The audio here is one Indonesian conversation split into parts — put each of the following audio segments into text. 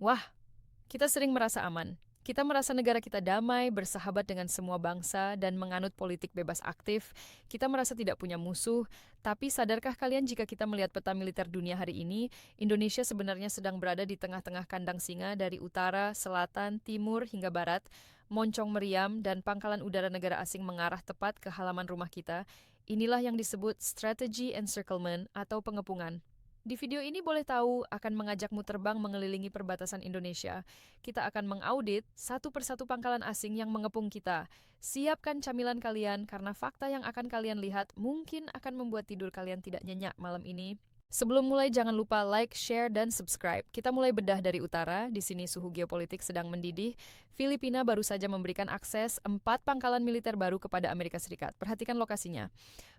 Wah, kita sering merasa aman. Kita merasa negara kita damai, bersahabat dengan semua bangsa, dan menganut politik bebas aktif. Kita merasa tidak punya musuh. Tapi sadarkah kalian jika kita melihat peta militer dunia hari ini, Indonesia sebenarnya sedang berada di tengah-tengah kandang singa dari utara, selatan, timur, hingga barat. Moncong meriam dan pangkalan udara negara asing mengarah tepat ke halaman rumah kita. Inilah yang disebut strategy encirclement atau pengepungan. Di video ini boleh tahu akan mengajakmu terbang mengelilingi perbatasan Indonesia. Kita akan mengaudit satu persatu pangkalan asing yang mengepung kita. Siapkan camilan kalian karena fakta yang akan kalian lihat mungkin akan membuat tidur kalian tidak nyenyak malam ini. Sebelum mulai jangan lupa like, share, dan subscribe. Kita mulai bedah dari utara. Di sini suhu geopolitik sedang mendidih. Filipina baru saja memberikan akses 4 pangkalan militer baru kepada Amerika Serikat. Perhatikan lokasinya.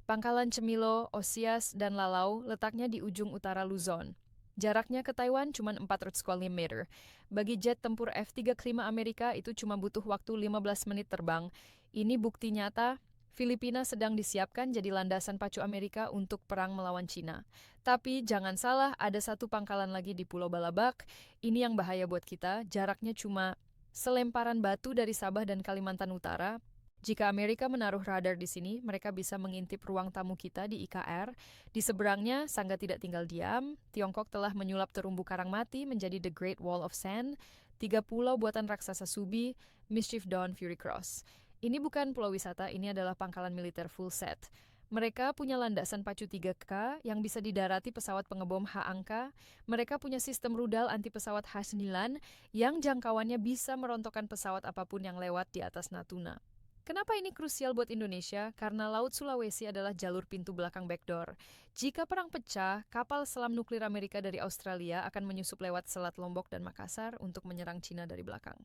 Pangkalan Cemilo, Osias, dan Lalau letaknya di ujung utara Luzon. Jaraknya ke Taiwan cuma 400 km. Bagi jet tempur F-35 Amerika itu cuma butuh waktu 15 menit terbang. Ini bukti nyata Filipina sedang disiapkan jadi landasan pacu Amerika untuk perang melawan Cina. Tapi jangan salah, ada satu pangkalan lagi di Pulau Balabak. Ini yang bahaya buat kita, jaraknya cuma selemparan batu dari Sabah dan Kalimantan Utara. Jika Amerika menaruh radar di sini, mereka bisa mengintip ruang tamu kita di IKR. Di seberangnya, Sangga tidak tinggal diam. Tiongkok telah menyulap terumbu karang mati menjadi The Great Wall of Sand. 3 pulau buatan raksasa Subi, Mischief Dawn, Fury Cross. Ini bukan pulau wisata, ini adalah pangkalan militer full set. Mereka punya landasan pacu 3K yang bisa didarati pesawat pengebom H-angka. Mereka punya sistem rudal anti pesawat H-9 yang jangkauannya bisa merontokkan pesawat apapun yang lewat di atas Natuna. Kenapa ini krusial buat Indonesia? Karena Laut Sulawesi adalah jalur pintu belakang backdoor. Jika perang pecah, kapal selam nuklir Amerika dari Australia akan menyusup lewat Selat Lombok dan Makassar untuk menyerang Cina dari belakang.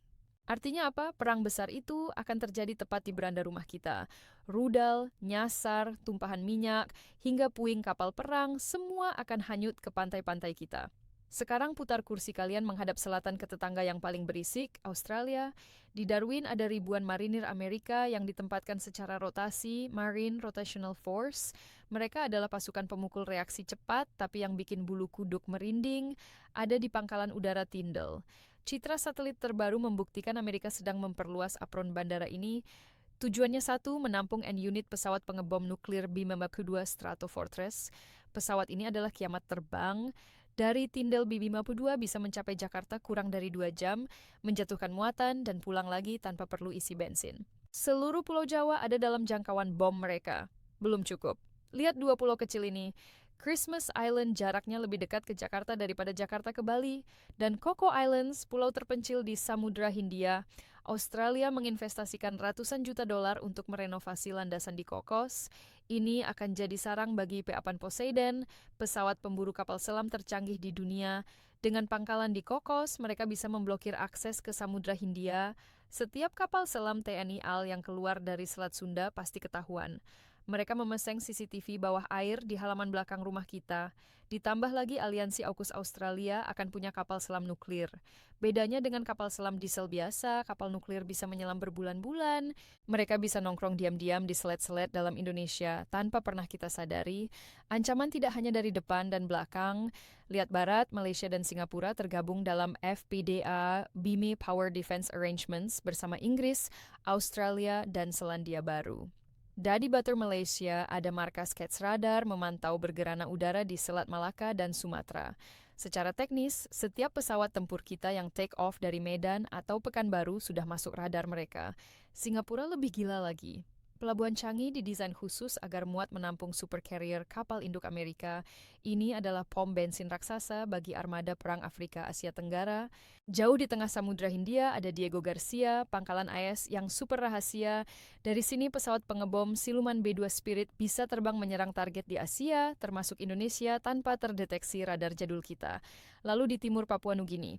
Artinya apa? Perang besar itu akan terjadi tepat di beranda rumah kita. Rudal, nyasar, tumpahan minyak, hingga puing kapal perang, semua akan hanyut ke pantai-pantai kita. Sekarang putar kursi kalian menghadap selatan ke tetangga yang paling berisik, Australia. Di Darwin ada ribuan marinir Amerika yang ditempatkan secara rotasi, Marine Rotational Force. Mereka adalah pasukan pemukul reaksi cepat, tapi yang bikin bulu kuduk merinding, ada di pangkalan udara Tyndall. Citra satelit terbaru membuktikan Amerika sedang memperluas apron bandara ini. Tujuannya satu, menampung unit pesawat pengebom nuklir B-52 Stratofortress. Pesawat ini adalah kiamat terbang. Dari Tyndall B-52 bisa mencapai Jakarta kurang dari 2 jam, menjatuhkan muatan dan pulang lagi tanpa perlu isi bensin. Seluruh Pulau Jawa ada dalam jangkauan bom mereka. Belum cukup. Lihat 2 pulau kecil ini. Christmas Island jaraknya lebih dekat ke Jakarta daripada Jakarta ke Bali. Dan Coco Islands, pulau terpencil di Samudra Hindia. Australia menginvestasikan ratusan juta dolar untuk merenovasi landasan di Cocos. Ini akan jadi sarang bagi P-8 Poseidon, pesawat pemburu kapal selam tercanggih di dunia. Dengan pangkalan di Cocos, mereka bisa memblokir akses ke Samudra Hindia. Setiap kapal selam TNI AL yang keluar dari Selat Sunda pasti ketahuan. Mereka memasang CCTV bawah air di halaman belakang rumah kita. Ditambah lagi Aliansi AUKUS Australia akan punya kapal selam nuklir. Bedanya dengan kapal selam diesel biasa, kapal nuklir bisa menyelam berbulan-bulan. Mereka bisa nongkrong diam-diam di selat-selat dalam Indonesia tanpa pernah kita sadari. Ancaman tidak hanya dari depan dan belakang. Lihat Barat, Malaysia, dan Singapura tergabung dalam FPDA BIMI Power Defense Arrangements bersama Inggris, Australia, dan Selandia Baru. Dari Batur, Malaysia, ada markas Kets Radar memantau bergerana udara di Selat Malaka dan Sumatera. Secara teknis, setiap pesawat tempur kita yang take off dari Medan atau Pekanbaru sudah masuk radar mereka. Singapura lebih gila lagi. Pelabuhan Changi didesain khusus agar muat menampung super carrier kapal induk Amerika. Ini adalah pom bensin raksasa bagi armada perang Afrika Asia Tenggara. Jauh di tengah Samudra Hindia ada Diego Garcia, pangkalan AS yang super rahasia. Dari sini pesawat pengebom siluman B-2 Spirit bisa terbang menyerang target di Asia, termasuk Indonesia, tanpa terdeteksi radar jadul kita. Lalu di timur Papua Nugini.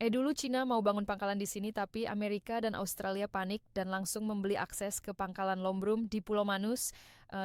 Dulu Cina mau bangun pangkalan di sini, tapi Amerika dan Australia panik dan langsung membeli akses ke pangkalan Lombrum di Pulau Manus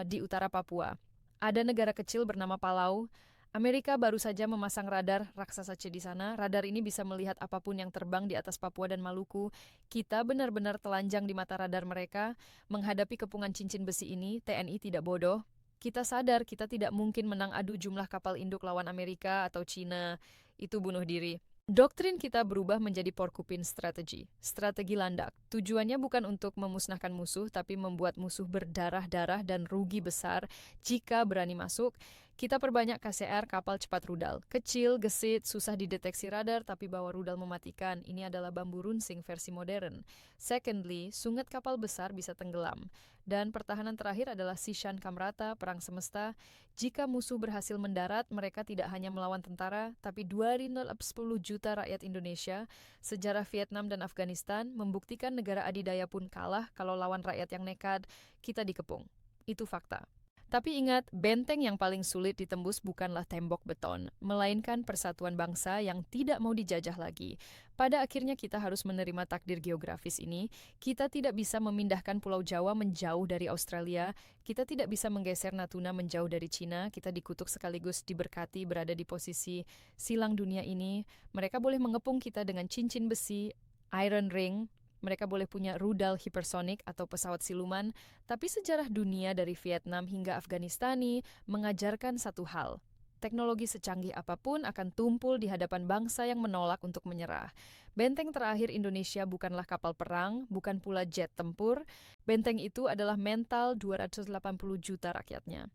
di utara Papua. Ada negara kecil bernama Palau. Amerika baru saja memasang radar raksasa C di sana. Radar ini bisa melihat apapun yang terbang di atas Papua dan Maluku. Kita benar-benar telanjang di mata radar mereka. Menghadapi kepungan cincin besi ini, TNI tidak bodoh. Kita sadar kita tidak mungkin menang adu jumlah kapal induk lawan Amerika atau Cina. Itu bunuh diri. Doktrin kita berubah menjadi porcupine strategy, strategi landak. Tujuannya bukan untuk memusnahkan musuh, tapi membuat musuh berdarah-darah dan rugi besar jika berani masuk. Kita perbanyak KCR kapal cepat rudal. Kecil, gesit, susah dideteksi radar, tapi bawa rudal mematikan. Ini adalah bambu runcing versi modern. Secondly, sungat kapal besar bisa tenggelam. Dan pertahanan terakhir adalah Sishan Kamrata, perang semesta. Jika musuh berhasil mendarat, mereka tidak hanya melawan tentara, tapi 210 juta rakyat Indonesia. Sejarah Vietnam dan Afghanistan membuktikan negara adidaya pun kalah kalau lawan rakyat yang nekat, kita dikepung. Itu fakta. Tapi ingat, benteng yang paling sulit ditembus bukanlah tembok beton, melainkan persatuan bangsa yang tidak mau dijajah lagi. Pada akhirnya kita harus menerima takdir geografis ini. Kita tidak bisa memindahkan Pulau Jawa menjauh dari Australia. Kita tidak bisa menggeser Natuna menjauh dari Cina. Kita dikutuk sekaligus diberkati berada di posisi silang dunia ini. Mereka boleh mengepung kita dengan cincin besi, iron ring. Mereka boleh punya rudal hipersonik atau pesawat siluman, tapi sejarah dunia dari Vietnam hingga Afghanistani mengajarkan satu hal. Teknologi secanggih apapun akan tumpul di hadapan bangsa yang menolak untuk menyerah. Benteng terakhir Indonesia bukanlah kapal perang, bukan pula jet tempur. Benteng itu adalah mental 280 juta rakyatnya.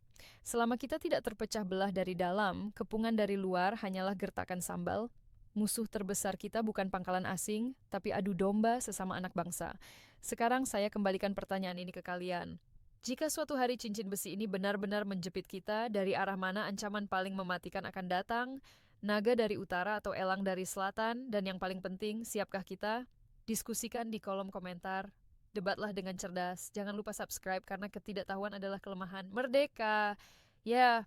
Selama kita tidak terpecah belah dari dalam, kepungan dari luar hanyalah gertakan sambal. Musuh terbesar kita bukan pangkalan asing, tapi adu domba sesama anak bangsa. Sekarang saya kembalikan pertanyaan ini ke kalian. Jika suatu hari cincin besi ini benar-benar menjepit kita, dari arah mana ancaman paling mematikan akan datang? Naga dari utara atau elang dari selatan? Dan yang paling penting, siapkah kita? Diskusikan di kolom komentar. Debatlah dengan cerdas. Jangan lupa subscribe karena ketidaktahuan adalah kelemahan. Merdeka! Ya,